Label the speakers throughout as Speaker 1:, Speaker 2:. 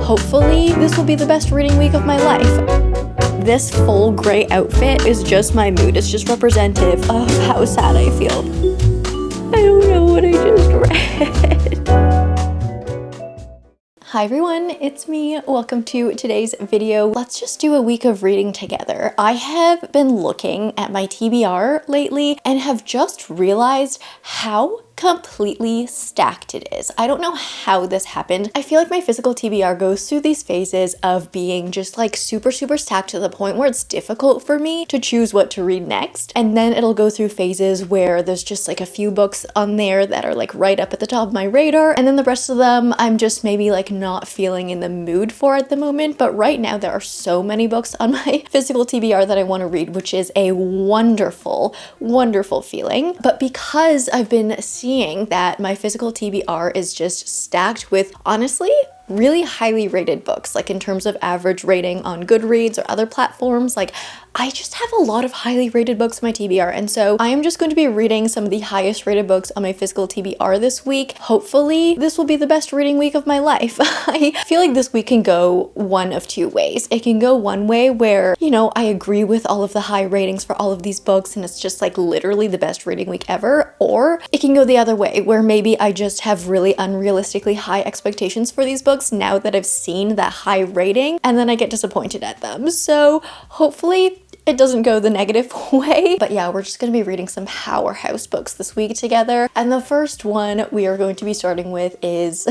Speaker 1: hopefully this will be the best reading week of my life. This full gray outfit is just my mood. It's just representative of how sad I feel. I don't know what I just read. Hi everyone, it's me. Welcome to today's video. Let's just do a week of reading together. I have been looking at my TBR lately and have just realized how completely stacked it is. I don't know how this happened. I feel like my physical TBR goes through these phases of being just like super stacked to the point where it's difficult for me to choose what to read next. And then it'll go through phases where there's just like a few books on there that are like right up at the top of my radar. And then the rest of them I'm just maybe like not feeling in the mood for at the moment. But right now there are so many books on my physical TBR that I want to read, which is a wonderful feeling. But because I've been seeing that my physical TBR is just stacked with, honestly, really highly rated books, like in terms of average rating on Goodreads or other platforms. Like I just have a lot of highly rated books on my TBR, and so I am just going to be reading some of the highest rated books on my physical TBR this week. Hopefully this will be the best reading week of my life. I feel like this week can go one of two ways. It can go one way where, you know, I agree with all of the high ratings for all of these books and it's just like literally the best reading week ever, or it can go the other way where maybe I just have really unrealistically high expectations for these books now that I've seen that high rating, and then I get disappointed at them. So hopefully it doesn't go the negative way. But yeah, we're just going to be reading some powerhouse books this week together. And the first one we are going to be starting with is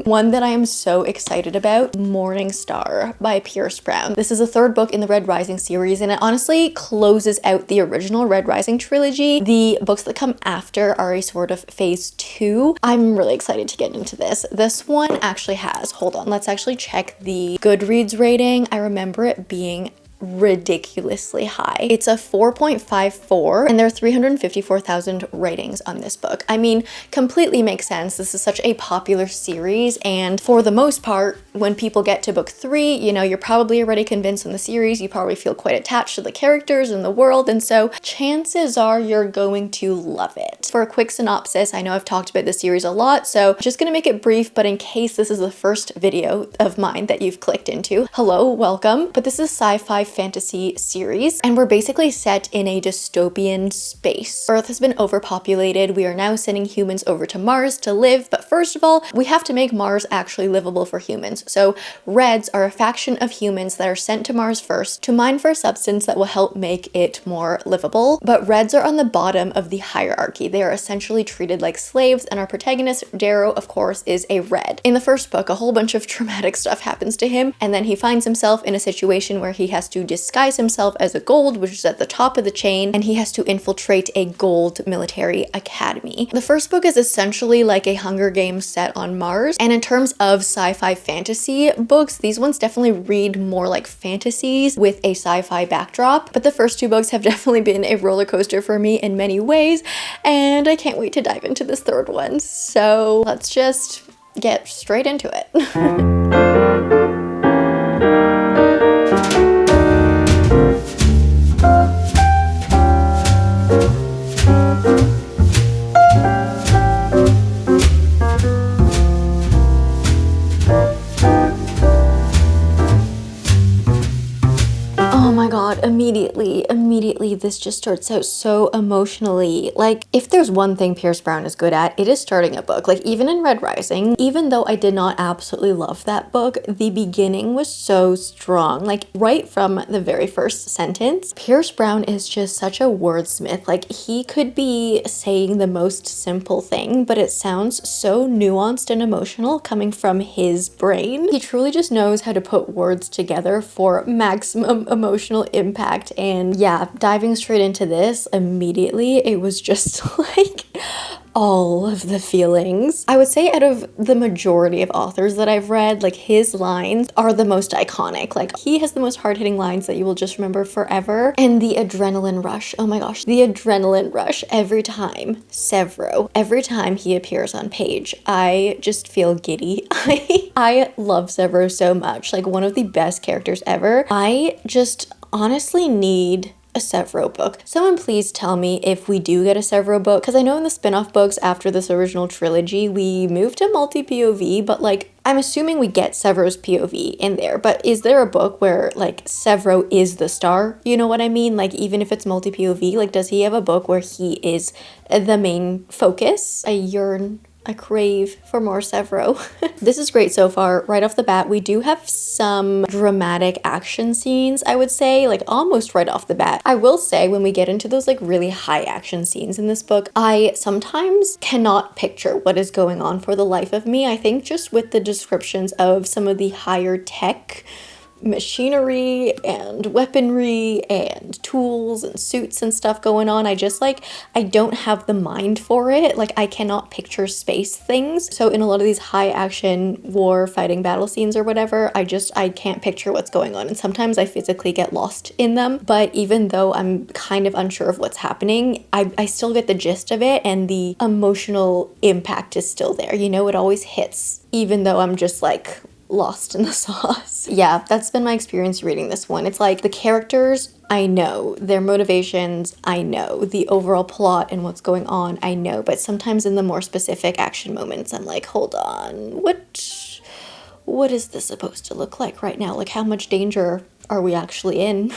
Speaker 1: one that I am so excited about, Morning Star by Pierce Brown. This is the third book in the Red Rising series, and it honestly closes out the original Red Rising trilogy. The books that come after are a sort of phase 2. I'm really excited to get into this. This one actually has, hold on, let's actually check the Goodreads rating. I remember it being ridiculously high. It's a 4.54 and there are 354,000 ratings on this book. I mean, completely makes sense. This is such a popular series, and for the most part, when people get to book 3, you know, you're probably already convinced in the series. You probably feel quite attached to the characters and the world, and so chances are you're going to love it. For a quick synopsis, I know I've talked about this series a lot, so just gonna make it brief, but in case this is the first video of mine that you've clicked into, hello, welcome. But this is sci-fi fantasy series, and we're basically set in a dystopian space. Earth has been overpopulated. We are now sending humans over to Mars to live, but first of all, we have to make Mars actually livable for humans. So Reds are a faction of humans that are sent to Mars first to mine for a substance that will help make it more livable. But Reds are on the bottom of the hierarchy. They are essentially treated like slaves, and our protagonist, Darrow, of course, is a Red. In the first book, a whole bunch of traumatic stuff happens to him, and then he finds himself in a situation where he has to disguise himself as a Gold, which is at the top of the chain, and he has to infiltrate a Gold military academy. The first book is essentially like a Hunger Games set on Mars, and in terms of sci-fi fantasy books, these ones definitely read more like fantasies with a sci-fi backdrop, but the first two books have definitely been a roller coaster for me in many ways, and I can't wait to dive into this third one. So let's just get straight into it. Immediately this just starts out so emotionally. Like, if there's one thing Pierce Brown is good at, it is starting a book. Like, even in Red Rising, even though I did not absolutely love that book, the beginning was so strong. Like, right from the very first sentence, Pierce Brown is just such a wordsmith. Like, he could be saying the most simple thing, but it sounds so nuanced and emotional coming from his brain. He truly just knows how to put words together for maximum emotional impact. And yeah, diving straight into this immediately, it was just like all of the feelings. I would say out of the majority of authors that I've read, like, his lines are the most iconic. Like, he has the most hard-hitting lines that you will just remember forever. And the adrenaline rush, oh my gosh, the adrenaline rush every time every time he appears on page, I just feel giddy. I love Severo so much, like one of the best characters ever. I just honestly need a Severo book. Someone please tell me if we do get a Severo book, because I know in the spin-off books after this original trilogy, we moved to multi-POV, but like, I'm assuming we get Severo's POV in there, but is there a book where like Severo is the star? You know what I mean? Like even if it's multi-POV, like does he have a book where he is the main focus? I crave for more Severo. This is great so far. Right off the bat, we do have some dramatic action scenes, I would say, like almost right off the bat. I will say when we get into those like really high action scenes in this book, I sometimes cannot picture what is going on for the life of me. I think just with the descriptions of some of the higher tech machinery and weaponry and tools and suits and stuff going on, I don't have the mind for it. Like I cannot picture space things. So in a lot of these high action war fighting battle scenes or whatever, I can't picture what's going on, and sometimes I physically get lost in them. But even though I'm kind of unsure of what's happening, I still get the gist of it, and the emotional impact is still there. You know, it always hits even though I'm just like lost in the sauce. Yeah, that's been my experience reading this one. It's like the characters, I know. Their motivations, I know. The overall plot and what's going on, I know. But sometimes in the more specific action moments, I'm like, hold on, what is this supposed to look like right now? Like how much danger are we actually in?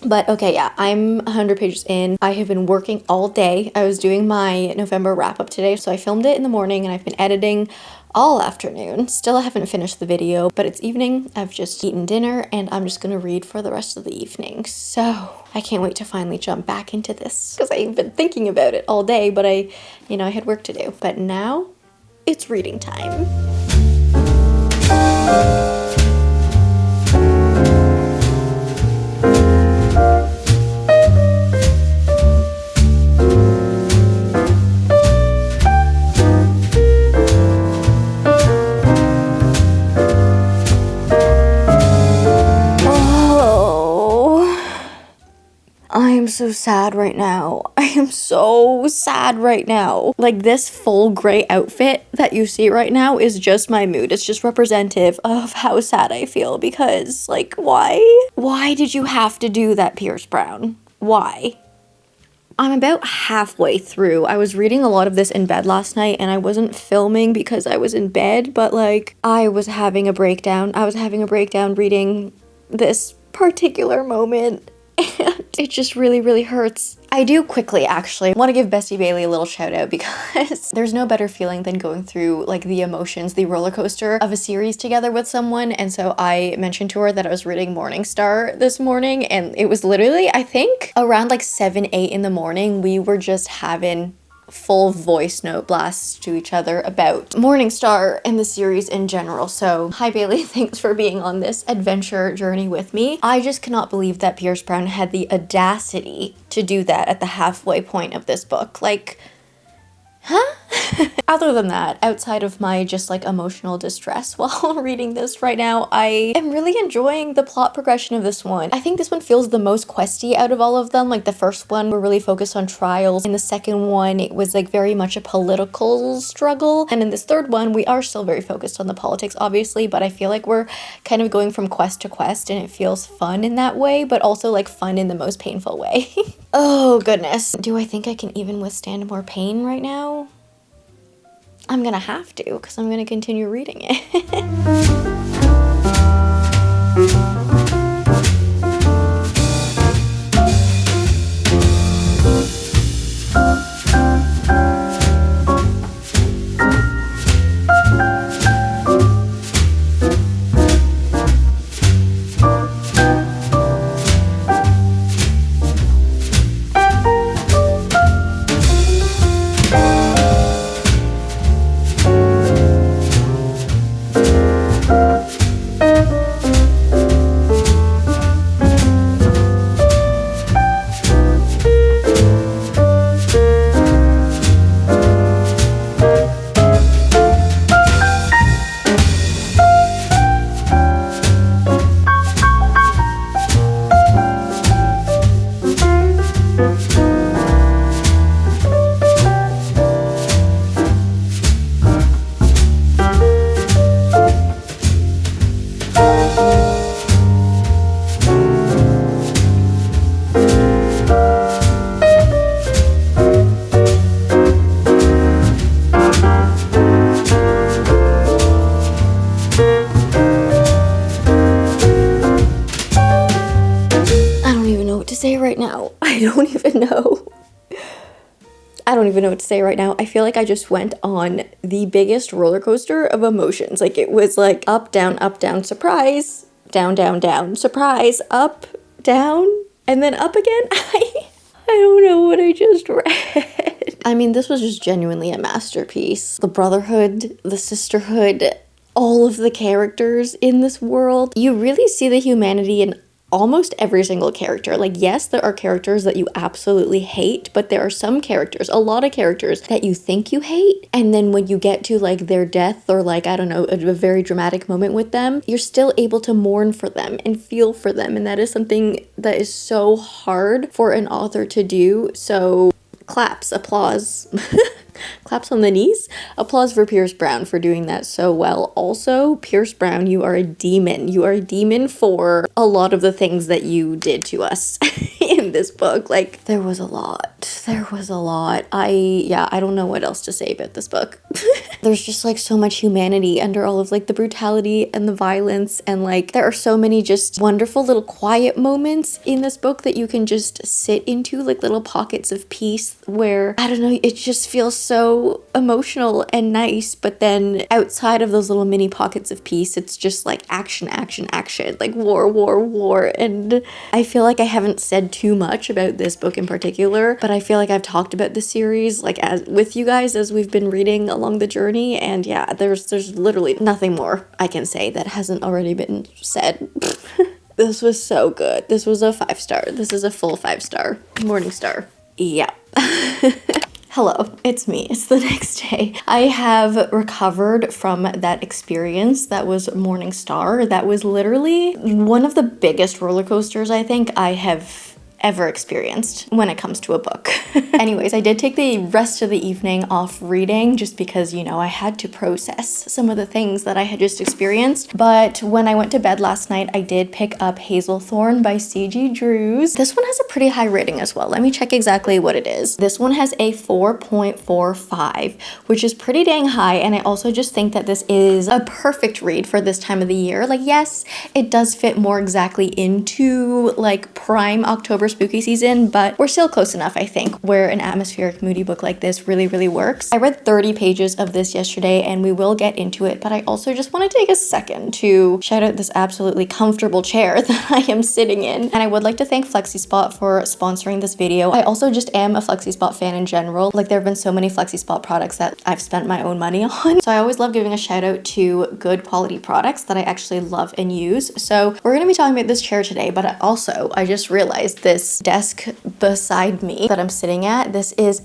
Speaker 1: But okay, yeah, I'm 100 pages in. I have been working all day. I was doing my November wrap up today, so I filmed it in the morning and I've been editing all afternoon. Still haven't finished the video, but it's evening. I've just eaten dinner and I'm just gonna read for the rest of the evening. So I can't wait to finally jump back into this because I've been thinking about it all day, but I had work to do. But now it's reading time. I'm so sad right now. I am so sad right now. Like this full gray outfit that you see right now is just my mood. It's just representative of how sad I feel because like why? Why did you have to do that, Pierce Brown? Why? I'm about halfway through. I was reading a lot of this in bed last night and I wasn't filming because I was in bed, but like I was having a breakdown. I was having a breakdown reading this particular moment. And it just really, really hurts. I do quickly actually want to give Bessie Bailey a little shout out because there's no better feeling than going through like the emotions, the roller coaster of a series together with someone. And so I mentioned to her that I was reading Morningstar this morning, and it was literally, I think around like 7, 8 in the morning, we were just having full voice note blasts to each other about Morningstar and the series in general. So hi Bailey, thanks for being on this adventure journey with me. I just cannot believe that Pierce Brown had the audacity to do that at the halfway point of this book. Like, huh? Other than that, outside of my just like emotional distress while reading this right now, I am really enjoying the plot progression of this one. I think this one feels the most questy out of all of them. Like the first one, we're really focused on trials. In the second one, it was like very much a political struggle. And in this third one, we are still very focused on the politics, obviously, but I feel like we're kind of going from quest to quest and it feels fun in that way, but also like fun in the most painful way. Oh goodness. Do I think I can even withstand more pain right now? I'm gonna have to, because I'm gonna continue reading it. right now? I don't even know. I don't even know what to say right now. I feel like I just went on the biggest roller coaster of emotions. Like it was like up, down, surprise, down, surprise, up, down, and then up again. I don't know what I just read. I mean, this was just genuinely a masterpiece. The brotherhood, the sisterhood, all of the characters in this world. You really see the humanity in almost every single character. Like, yes, there are characters that you absolutely hate, but there are some characters, a lot of characters that you think you hate. And then when you get to like their death or like, I don't know, a very dramatic moment with them, you're still able to mourn for them and feel for them. And that is something that is so hard for an author to do. So claps, applause. Claps on the knees. Applause for Pierce Brown for doing that so well. Also, Pierce Brown, you are a demon. You are a demon for a lot of the things that you did to us in this book. Like, there was a lot. There was a lot. I don't know what else to say about this book. There's just like so much humanity under all of like the brutality and the violence, and like there are so many just wonderful little quiet moments in this book that you can just sit into, like little pockets of peace where, I don't know, it just feels so emotional and nice. But then outside of those little mini pockets of peace, it's just like action, like war. And I feel like I haven't said too much about this book in particular, but I feel like I've talked about the series like as with you guys as we've been reading along the journey. And yeah, there's literally nothing more I can say that hasn't already been said. This was so good. This was a 5-star. This is a full 5-star. Morning star. Yeah. Hello, it's me. It's the next day. I have recovered from that experience that was Morning Star. That was literally one of the biggest roller coasters I think I have ever experienced when it comes to a book. Anyways, I did take the rest of the evening off reading just because, you know, I had to process some of the things that I had just experienced. But when I went to bed last night, I did pick up Hazelthorn by C.G. Drews. This one has a pretty high rating as well. Let me check exactly what it is. This one has a 4.45, which is pretty dang high. And I also just think that this is a perfect read for this time of the year. Like, yes, it does fit more exactly into like prime October spooky season, but we're still close enough, I think, where an atmospheric moody book like this really works. I read 30 pages of this yesterday and we will get into it, but I also just want to take a second to shout out this absolutely comfortable chair that I am sitting in. And I would like to thank FlexiSpot for sponsoring this video. I also just am a FlexiSpot fan in general. Like, there have been so many FlexiSpot products that I've spent my own money on. So I always love giving a shout out to good quality products that I actually love and use. So we're going to be talking about this chair today, but I just realized this desk beside me that I'm sitting at, this is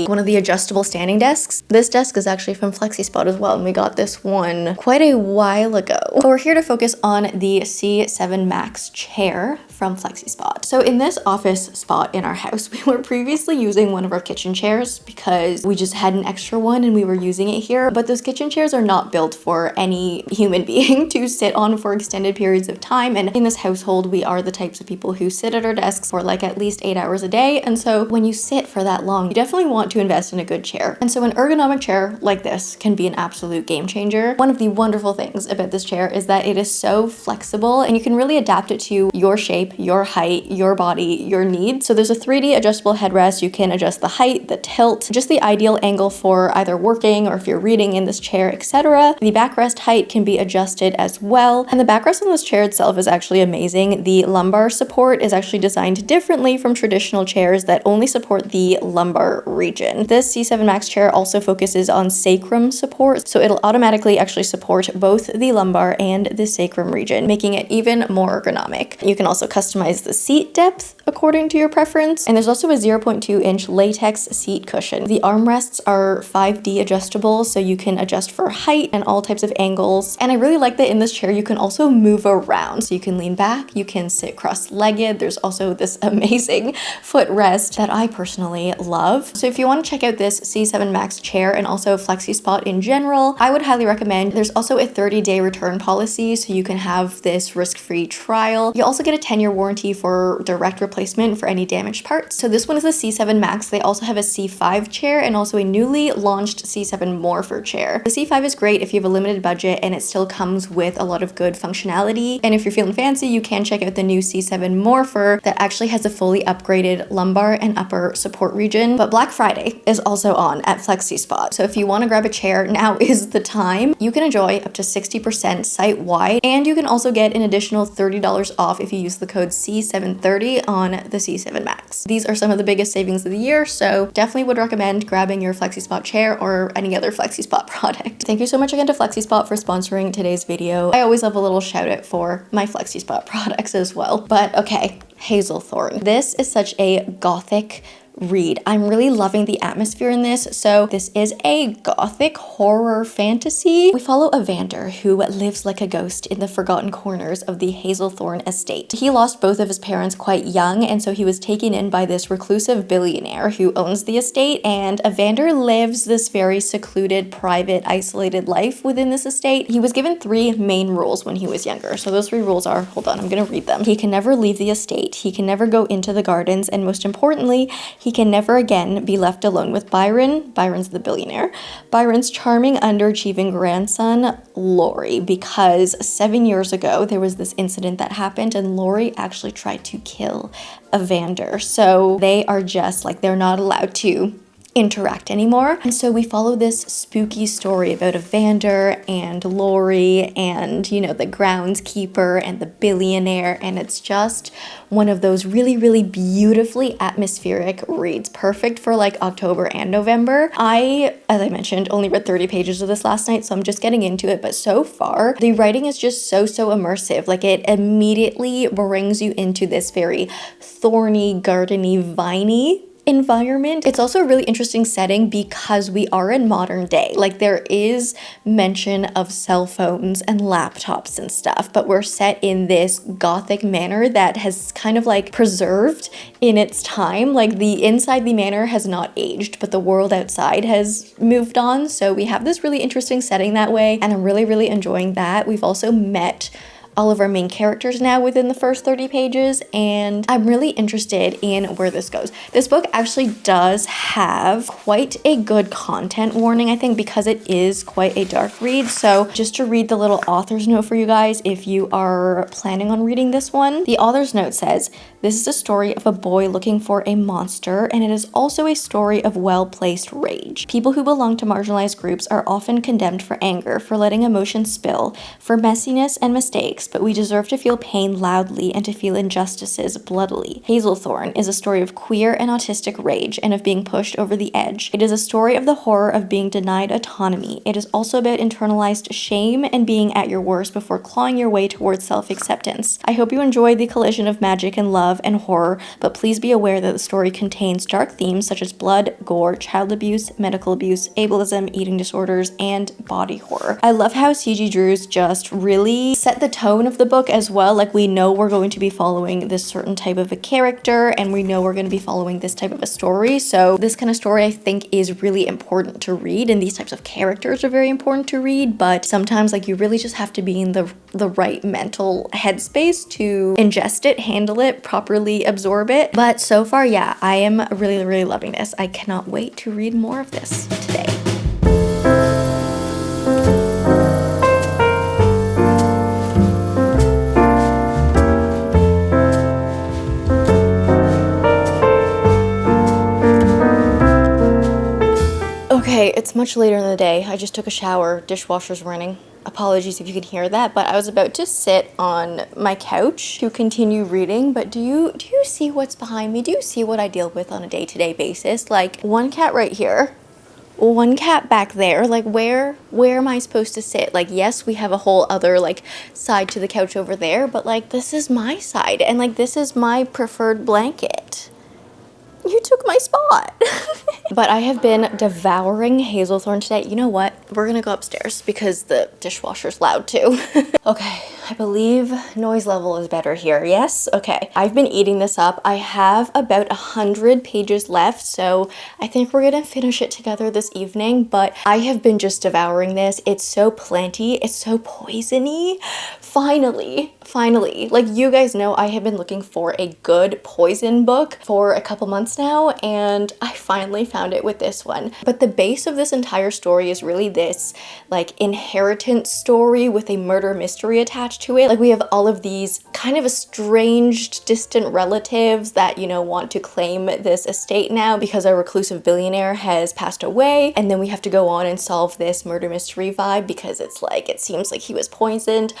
Speaker 1: one of the adjustable standing desks. This desk is actually from FlexiSpot as well, and we got this one quite a while ago. So we're here to focus on the C7 Max chair from FlexiSpot. So in this office spot in our house, we were previously using one of our kitchen chairs because we just had an extra one and we were using it here. But those kitchen chairs are not built for any human being to sit on for extended periods of time. And in this household, we are the types of people who sit at our desks for like at least 8 hours a day. And so when you sit for that long, you definitely want to invest in a good chair. And so an ergonomic chair like this can be an absolute game changer. One of the wonderful things about this chair is that it is so flexible and you can really adapt it to your shape, your height, your body, your needs. So there's a 3D adjustable headrest. You can adjust the height, the tilt, just the ideal angle for either working or if you're reading in this chair, etc. The backrest height can be adjusted as well. And the backrest on this chair itself is actually amazing. The lumbar support is actually designed differently from traditional chairs that only support the lumbar region. This C7 Max chair also focuses on sacrum support, so it'll automatically actually support both the lumbar and the sacrum region, making it even more ergonomic. You can also customize the seat depth according to your preference, and there's also a 0.2-inch latex seat cushion. The armrests are 5D adjustable, so you can adjust for height and all types of angles. And I really like that in this chair you can also move around, so you can lean back, you can sit cross-legged. There's also this amazing footrest that I personally love. So if you want to check out this C7 Max chair and also FlexiSpot in general, I would highly recommend. There's also a 30-day return policy, so you can have this risk-free trial. You also get a 10-year warranty for direct replacement for any damaged parts. So this one is the C7 Max. They also have a C5 chair and also a newly launched C7 Morpher chair. The C5 is great if you have a limited budget and it still comes with a lot of good functionality. And if you're feeling fancy, you can check out the new C7 Morpher that actually has a fully upgraded lumbar and upper support region, but Black Friday is also on at FlexiSpot. So if you want to grab a chair, now is the time. You can enjoy up to 60% site-wide, and you can also get an additional $30 off if you use the code C730 on the C7 Max. These are some of the biggest savings of the year, so definitely would recommend grabbing your FlexiSpot chair or any other FlexiSpot product. Thank you so much again to FlexiSpot for sponsoring today's video. I always love a little shout out for my FlexiSpot products as well. But okay, Hazelthorn. This is such a gothic read. I'm really loving the atmosphere in this. So this is a gothic horror fantasy. We follow Evander, who lives like a ghost in the forgotten corners of the Hazelthorn estate. He lost both of his parents quite young, and so he was taken in by this reclusive billionaire who owns the estate, and Evander lives this very secluded, private, isolated life within this estate. He was given 3 main rules when he was younger. So those 3 rules are, hold on, I'm gonna read them. He can never leave the estate, he can never go into the gardens, and most importantly, he can never again be left alone with Byron. Byron's the billionaire. Byron's charming, underachieving grandson, Laurie, because 7 years ago, there was this incident that happened and Laurie actually tried to kill Evander. So they are just like, they're not allowed to interact anymore. And so we follow this spooky story about Evander and Laurie and, you know, the groundskeeper and the billionaire, and it's just one of those really, really beautifully atmospheric reads, perfect for like October and November. I, as I mentioned, only read 30 pages of this last night, so I'm just getting into it, but so far the writing is just so immersive. Like, it immediately brings you into this very thorny, gardeny, viney environment. It's also a really interesting setting because we are in modern day. Like, there is mention of cell phones and laptops and stuff, but we're set in this gothic manor that has kind of like preserved in its time. Like, the inside the manor has not aged, but the world outside has moved on. So we have this really interesting setting that way, and I'm really enjoying that. We've also met all of our main characters now within the first 30 pages, and I'm really interested in where this goes. This book actually does have quite a good content warning, I think, because it is quite a dark read. So just to read the little author's note for you guys, if you are planning on reading this one, the author's note says, "This is a story of a boy looking for a monster, and it is also a story of well-placed rage. People who belong to marginalized groups are often condemned for anger, for letting emotions spill, for messiness and mistakes, but we deserve to feel pain loudly and to feel injustices bloodily. Hazelthorn is a story of queer and autistic rage and of being pushed over the edge. It is a story of the horror of being denied autonomy. It is also about internalized shame and being at your worst before clawing your way towards self-acceptance. I hope you enjoy the collision of magic and love and horror, but please be aware that the story contains dark themes such as blood, gore, child abuse, medical abuse, ableism, eating disorders, and body horror." I love how C.G. Drews just really set the tone of the book as well. Like, we know we're going to be following this certain type of a character, and we know we're going to be following this type of a story. So this kind of story, I think, is really important to read, and these types of characters are very important to read, but sometimes, like, you really just have to be in the right mental headspace to ingest it, handle it, properly absorb it. But so far, yeah, I am really loving this. I cannot wait to read more of this today. Okay, it's much later in the day. I just took a shower, dishwasher's running. Apologies if you can hear that, but I was about to sit on my couch to continue reading, but do you see what's behind me? Do you see what I deal with on a day-to-day basis? Like, one cat right here, one cat back there. Like, where am I supposed to sit? Like, yes, we have a whole other like side to the couch over there, but like, this is my side, and like, this is my preferred blanket. You took my spot. But I have been devouring Hazelthorn today. You know what? We're gonna go upstairs because the dishwasher's loud too. Okay, I believe noise level is better here. Yes? Okay. I've been eating this up. I have about 100 pages left, so I think we're gonna finish it together this evening, but I have been just devouring this. It's so planty. It's so poisony. Finally, like, you guys know I have been looking for a good poison book for a couple months months now, and I finally found it with this one. But the base of this entire story is really this like inheritance story with a murder mystery attached to it. Like we have all of these kind of estranged distant relatives that, you know, want to claim this estate now because a reclusive billionaire has passed away, and then we have to go on and solve this murder mystery vibe because it's like, it seems like he was poisoned.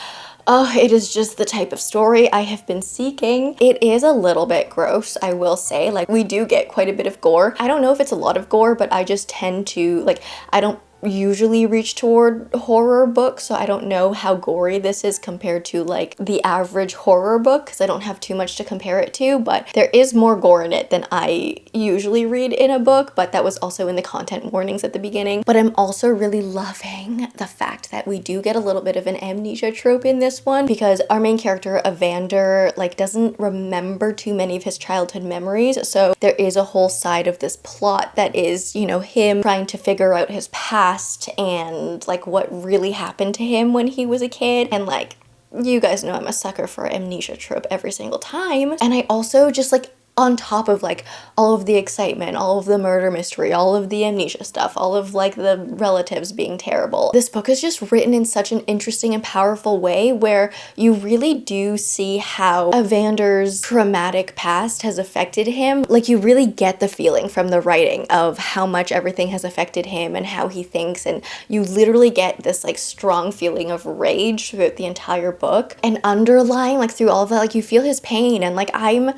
Speaker 1: Oh, it is just the type of story I have been seeking. It is a little bit gross, I will say. Like, we do get quite a bit of gore. I don't know if it's a lot of gore, but I just tend to, like, I don't usually reach toward horror books, so I don't know how gory this is compared to like the average horror book because I don't have too much to compare it to, but there is more gore in it than I usually read in a book, but that was also in the content warnings at the beginning. But I'm also really loving the fact that we do get a little bit of an amnesia trope in this one because our main character, Evander, like doesn't remember too many of his childhood memories, so there is a whole side of this plot that is, you know, him trying to figure out his past and like what really happened to him when he was a kid. And like, you guys know I'm a sucker for amnesia trope every single time. And I also just like, on top of like all of the excitement, all of the murder mystery, all of the amnesia stuff, all of like the relatives being terrible, this book is just written in such an interesting and powerful way where you really do see how Evander's traumatic past has affected him. Like you really get the feeling from the writing of how much everything has affected him and how he thinks, and you literally get this like strong feeling of rage throughout the entire book. And underlying like through all of that, like you feel his pain, and like I'm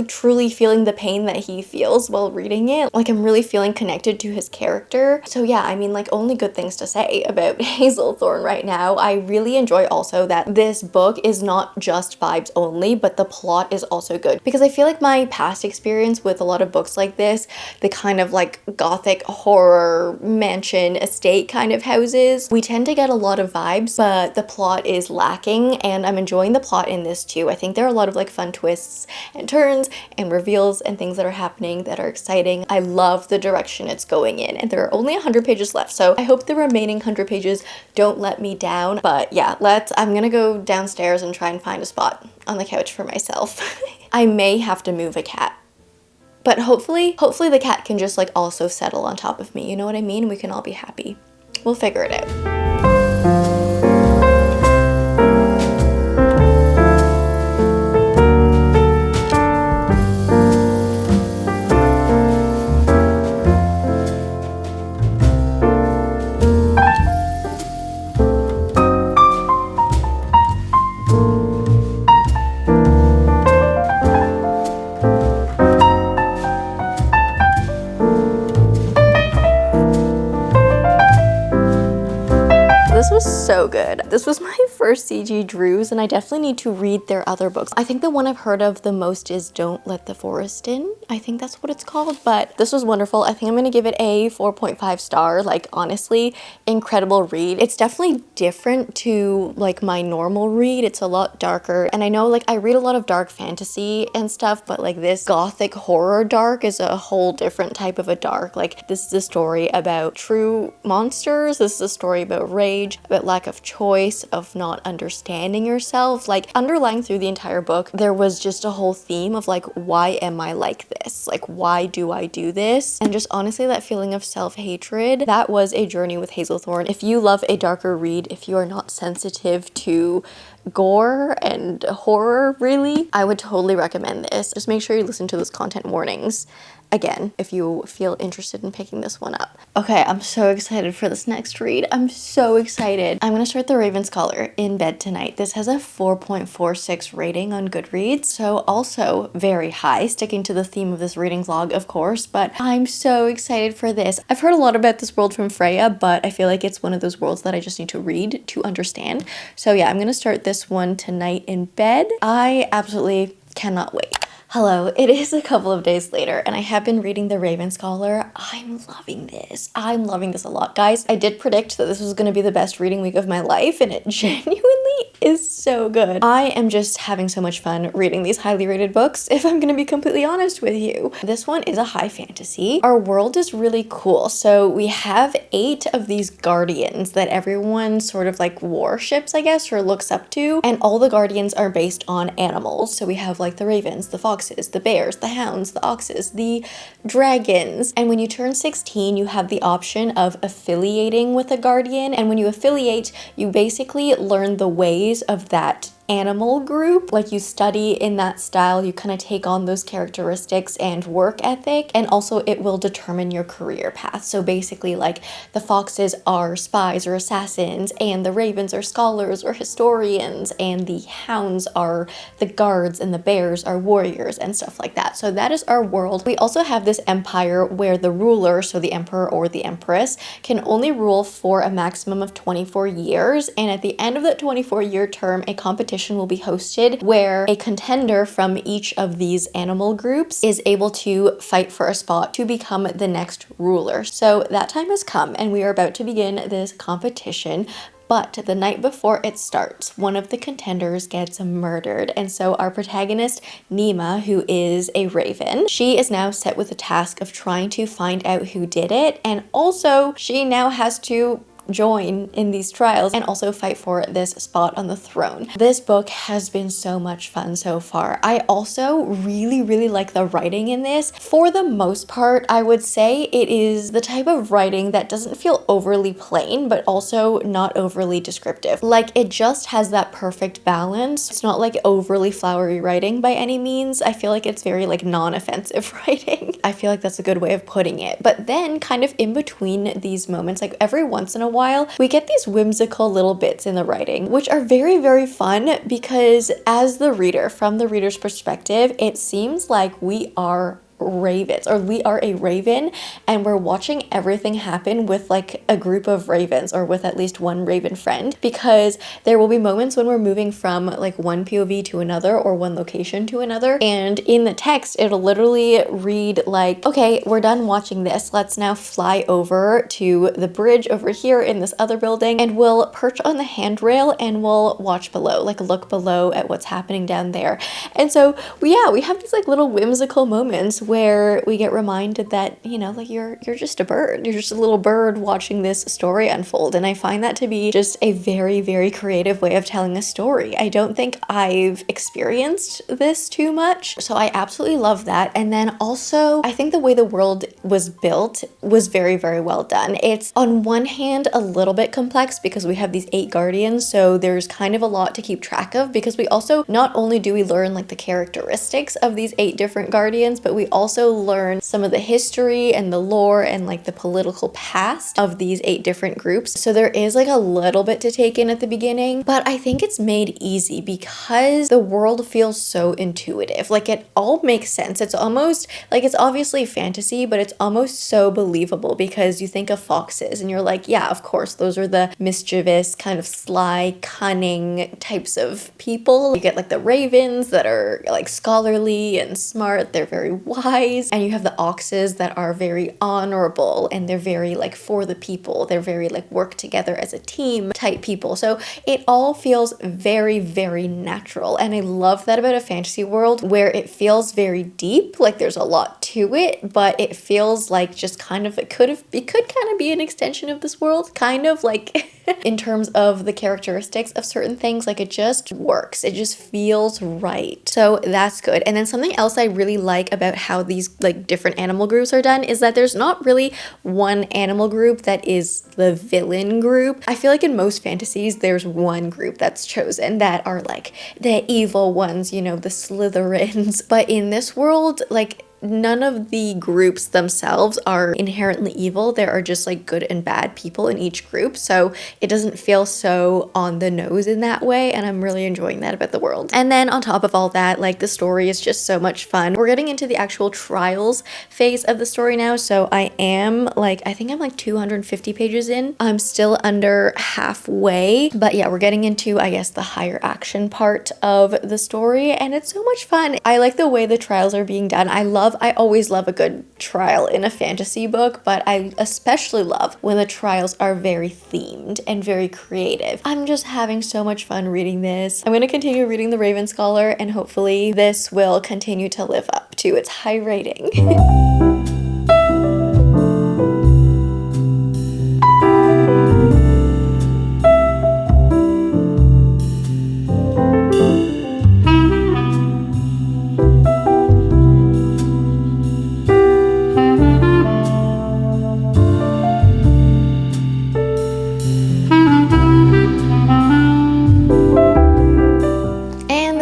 Speaker 1: truly feeling the pain that he feels while reading it. Like I'm really feeling connected to his character. So yeah, I mean, like only good things to say about Hazelthorn right now. I really enjoy also that this book is not just vibes only, but the plot is also good, because I feel like my past experience with a lot of books like this, the kind of like gothic horror mansion estate kind of houses, we tend to get a lot of vibes, but the plot is lacking, and I'm enjoying the plot in this too. I think there are a lot of like fun twists and turns and reveals and things that are happening that are exciting. I love the direction it's going in, and there are only 100 pages left, so I hope the remaining 100 pages don't let me down. But yeah, I'm gonna go downstairs and try and find a spot on the couch for myself. I may have to move a cat, but hopefully the cat can just like also settle on top of me, you know what I mean? We can all be happy. We'll figure it out. This was so good. This was my first CG Drews, and I definitely need to read their other books. I think the one I've heard of the most is Don't Let the Forest In. I think that's what it's called, but this was wonderful. I think I'm gonna give it a 4.5 star. Like honestly, incredible read. It's definitely different to like my normal read. It's a lot darker, and I know like I read a lot of dark fantasy and stuff, but like this gothic horror dark is a whole different type of a dark. Like this is a story about true monsters. This is a story about rage, about lack of choice, of not understanding yourself. Like underlying through the entire book, there was just a whole theme of like, why am I like this? Like, why do I do this? And just honestly, that feeling of self-hatred, that was a journey with Hazelthorn. If you love a darker read, if you are not sensitive to gore and horror, really, I would totally recommend this. Just make sure you listen to those content warnings again if you feel interested in picking this one up. Okay, I'm so excited for this next read. I'm so excited. I'm gonna start The Raven Scholar in bed tonight. This has a 4.46 rating on Goodreads, so also very high, sticking to the theme of this reading vlog, of course, but I'm so excited for this. I've heard a lot about this world from Freya, but I feel like it's one of those worlds that I just need to read to understand. So yeah, I'm gonna start this one tonight in bed. I absolutely cannot wait. Hello, it is a couple of days later, and I have been reading The Raven Scholar. I'm loving this. I'm loving this a lot, guys. I did predict that this was going to be the best reading week of my life, and it genuinely is so good. I am just having so much fun reading these highly rated books, if I'm going to be completely honest with you. This one is a high fantasy. Our world is really cool. So we have 8 of these guardians that everyone sort of like worships, I guess, or looks up to, and all the guardians are based on animals. So we have like the ravens, the foxes, foxes, the bears, the hounds, the oxes, the dragons. And when you turn 16, you have the option of affiliating with a guardian. And when you affiliate, you basically learn the ways of that animal group. Like, you study in that style, you kind of take on those characteristics and work ethic, and also it will determine your career path. So basically, like, the foxes are spies or assassins, and the ravens are scholars or historians, and the hounds are the guards, and the bears are warriors and stuff like that. So that is our world. We also have this empire where the ruler, so the emperor or the empress, can only rule for a maximum of 24 years, and at the end of that 24-year term, a competition will be hosted where a contender from each of these animal groups is able to fight for a spot to become the next ruler. So that time has come, and we are about to begin this competition. But the night before it starts, one of the contenders gets murdered. And so our protagonist, Nima, who is a raven, she is now set with the task of trying to find out who did it. And also, she now has to join in these trials and also fight for this spot on the throne. This book has been so much fun so far. I also really like the writing in this. For the most part, I would say it is the type of writing that doesn't feel overly plain, but also not overly descriptive. Like, it just has that perfect balance. It's not like overly flowery writing by any means. I feel like it's very like non-offensive writing. I feel like that's a good way of putting it. But then kind of in between these moments, like every once in a while, we get these whimsical little bits in the writing, which are very fun, because as the reader, from the reader's perspective, it seems like we are ravens, or we are a raven, and we're watching everything happen with like a group of ravens, or with at least one raven friend, because there will be moments when we're moving from like one POV to another, or one location to another, and in the text it'll literally read like, okay, we're done watching this, let's now fly over to the bridge over here in this other building, and we'll perch on the handrail and we'll watch below, like look below at what's happening down there. And so we have these like little whimsical moments where we get reminded that, you know, like you're just a bird. You're just a little bird watching this story unfold. And I find that to be just a very creative way of telling a story. I don't think I've experienced this too much. So I absolutely love that. And then also, I think the way the world was built was very well done. It's on one hand a little bit complex because we have these 8 guardians. So there's kind of a lot to keep track of, because we also, not only do we learn like the characteristics of these 8 different guardians, but we also learn some of the history and the lore and like the political past of these 8 different groups. So there is like a little bit to take in at the beginning, but I think it's made easy because the world feels so intuitive. Like, it all makes sense. It's almost like, it's obviously fantasy, but it's almost so believable, because you think of foxes and you're like, yeah, of course, those are the mischievous, kind of sly, cunning types of people. You get like the ravens that are like scholarly and smart. They're very wise, and you have the oxes that are very honorable, and they're very like for the people. They're very like work together as a team type people. So it all feels very natural, and I love that about a fantasy world where it feels very deep. Like, there's a lot to it, but it feels like just kind of, it could kind of be an extension of this world, kind of like in terms of the characteristics of certain things. Like, it just works. It just feels right. So that's good. And then something else I really like about how these like different animal groups are done is that there's not really one animal group that is the villain group. I feel like in most fantasies there's one group that's chosen that are like the evil ones, you know, the Slytherins. But in this world, like, none of the groups themselves are inherently evil. There are just like good and bad people in each group, so it doesn't feel so on the nose in that way, and I'm really enjoying that about the world. And then on top of all that, like, the story is just so much fun. We're getting into the actual trials phase of the story now, so I think I'm like 250 pages in. I'm still under halfway, but yeah, we're getting into, I guess, the higher action part of the story, and it's so much fun. I like the way the trials are being done. I always love a good trial in a fantasy book, but I especially love when the trials are very themed and very creative. I'm just having so much fun reading this. I'm going to continue reading The Raven Scholar, and hopefully this will continue to live up to its high rating.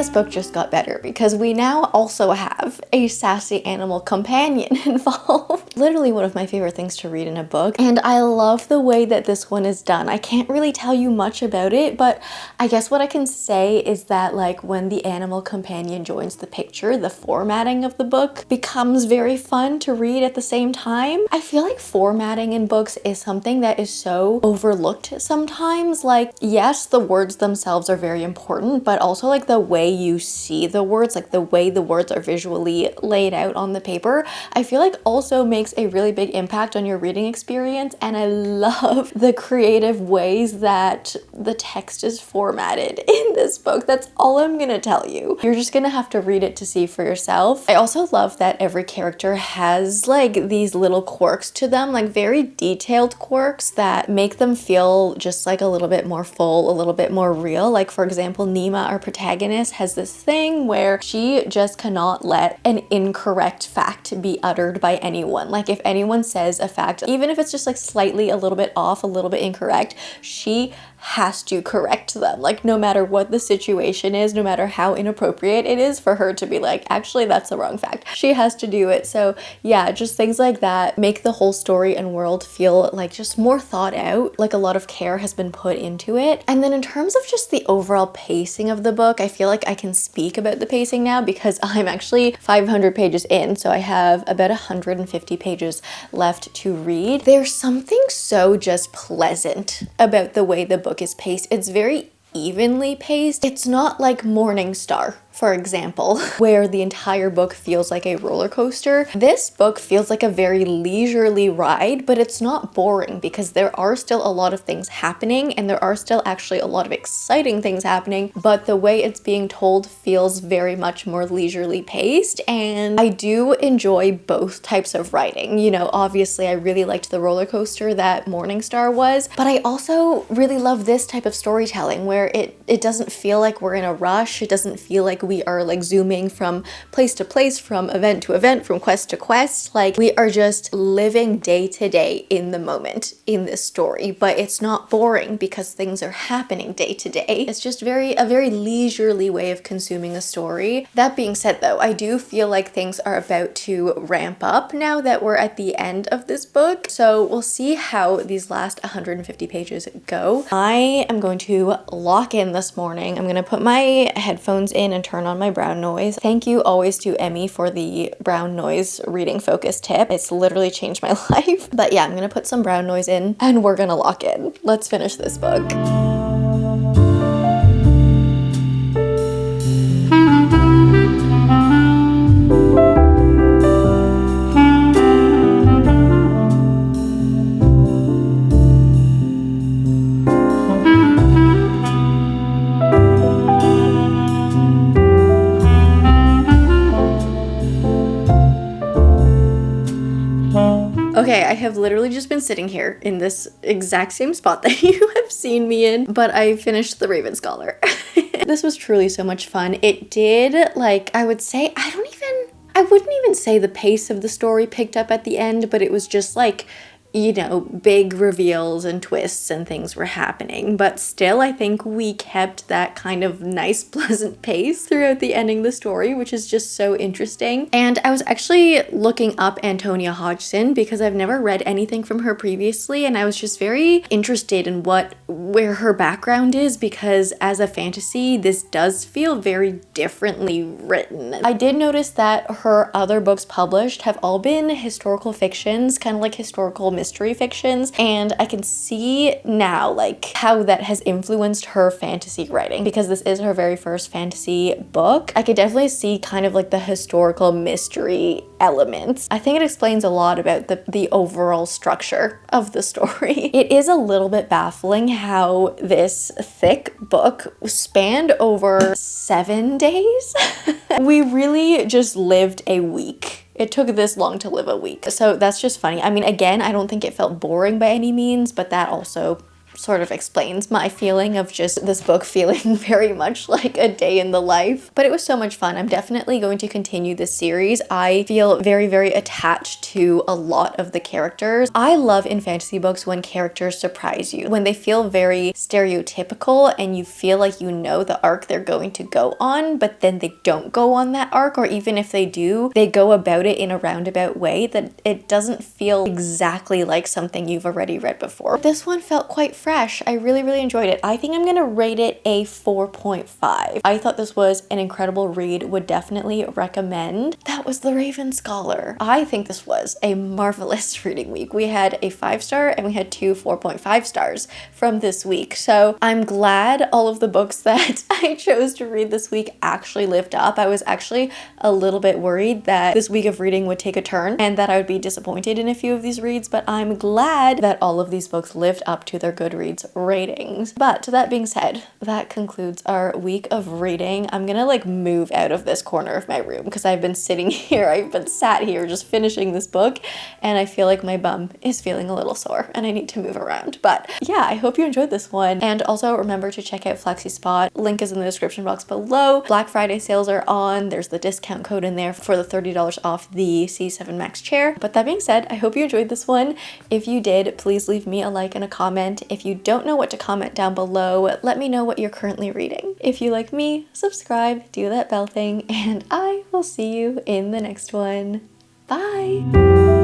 Speaker 1: this book just got better because we now also have a sassy animal companion involved. Literally one of my favorite things to read in a book, and I love the way that this one is done. I can't really tell you much about it, but I guess what I can say is that like when the animal companion joins the picture, the formatting of the book becomes very fun to read at the same time. I feel like formatting in books is something that is so overlooked sometimes. Like, yes, the words themselves are very important, but also like the way you see the words, like the way the words are visually laid out on the paper, I feel like also makes a really big impact on your reading experience. And I love the creative ways that the text is formatted in this book. That's all I'm gonna tell you. You're just gonna have to read it to see for yourself. I also love that every character has like these little quirks to them, like very detailed quirks that make them feel just like a little bit more full, a little bit more real. Like for example, Nima, our protagonist, has this thing where she just cannot let an incorrect fact be uttered by anyone. Like if anyone says a fact, even if it's just like slightly a little bit off, a little bit incorrect, she has to correct them. Like no matter what the situation is, no matter how inappropriate it is for her to be like, actually that's the wrong fact, she has to do it. So yeah, just things like that make the whole story and world feel like just more thought out, like a lot of care has been put into it. And then in terms of just the overall pacing of the book, I feel like I can speak about the pacing now because I'm actually 500 pages in, so I have about 150 pages left to read. There's something so just pleasant about the way the book is paced. It's very evenly paced. It's not like Morning Star, for example, where the entire book feels like a roller coaster. This book feels like a very leisurely ride, but it's not boring because there are still a lot of things happening and there are still actually a lot of exciting things happening, but the way it's being told feels very much more leisurely paced. And I do enjoy both types of writing. You know, obviously I really liked the roller coaster that Morning Star was, but I also really love this type of storytelling where it doesn't feel like we're in a rush. It doesn't feel like we are like zooming from place to place, from event to event, from quest to quest. Like we are just living day to day in the moment in this story, but it's not boring because things are happening day to day. It's just a very leisurely way of consuming a story. That being said though, I do feel like things are about to ramp up now that we're at the end of this book. So we'll see how these last 150 pages go. I am going to lock in this morning. I'm going to put my headphones in and turn on my brown noise. Thank you always to Emmy for the brown noise reading focus tip. It's literally changed my life. But yeah, I'm gonna put some brown noise in and we're gonna lock in. Let's finish this book. Okay, I have literally just been sitting here in this exact same spot that you have seen me in, but I finished The Raven Scholar. This was truly so much fun. It did, like, I would say, I wouldn't even say the pace of the story picked up at the end, but it was just like, you know, big reveals and twists and things were happening. But still, I think we kept that kind of nice, pleasant pace throughout the ending of the story, which is just so interesting. And I was actually looking up Antonia Hodgson because I've never read anything from her previously, and I was just very interested in where her background is, because as a fantasy, this does feel very differently written. I did notice that her other books published have all been historical fictions, kind of like historical mystery fictions, and I can see now like how that has influenced her fantasy writing, because this is her very first fantasy book. I could definitely see kind of like the historical mystery elements. I think it explains a lot about the overall structure of the story. It is a little bit baffling how this thick book spanned over 7 days. We really just lived a week. It took this long to live a week. So that's just funny. I mean, again, I don't think it felt boring by any means, but that also sort of explains my feeling of just this book feeling very much like a day in the life. But it was so much fun. I'm definitely going to continue this series. I feel very, very attached to a lot of the characters. I love in fantasy books when characters surprise you, when they feel very stereotypical and you feel like you know the arc they're going to go on, but then they don't go on that arc, or even if they do, they go about it in a roundabout way that it doesn't feel exactly like something you've already read before. This one felt quite fresh. I really, really enjoyed it. I think I'm gonna rate it a 4.5. I thought this was an incredible read, would definitely recommend. That was The Raven Scholar. I think this was a marvelous reading week. We had a 5-star and we had 2 4.5 stars from this week. So I'm glad all of the books that I chose to read this week actually lived up. I was actually a little bit worried that this week of reading would take a turn and that I would be disappointed in a few of these reads, but I'm glad that all of these books lived up to their Goodreads ratings. But that being said, that concludes our week of reading. I'm gonna like move out of this corner of my room because I've been sitting here, I've been sat here just finishing this book, and I feel like my bum is feeling a little sore and I need to move around. But yeah, I hope you enjoyed this one. And also remember to check out FlexiSpot. Link is in the description box below. Black Friday sales are on. There's the discount code in there for the $30 off the C7 Max chair. But that being said, I hope you enjoyed this one. If you did, please leave me a like and a comment. If you don't know what to comment down below, let me know what you're currently reading. If you like me, subscribe, do that bell thing, and I will see you in the next one. Bye!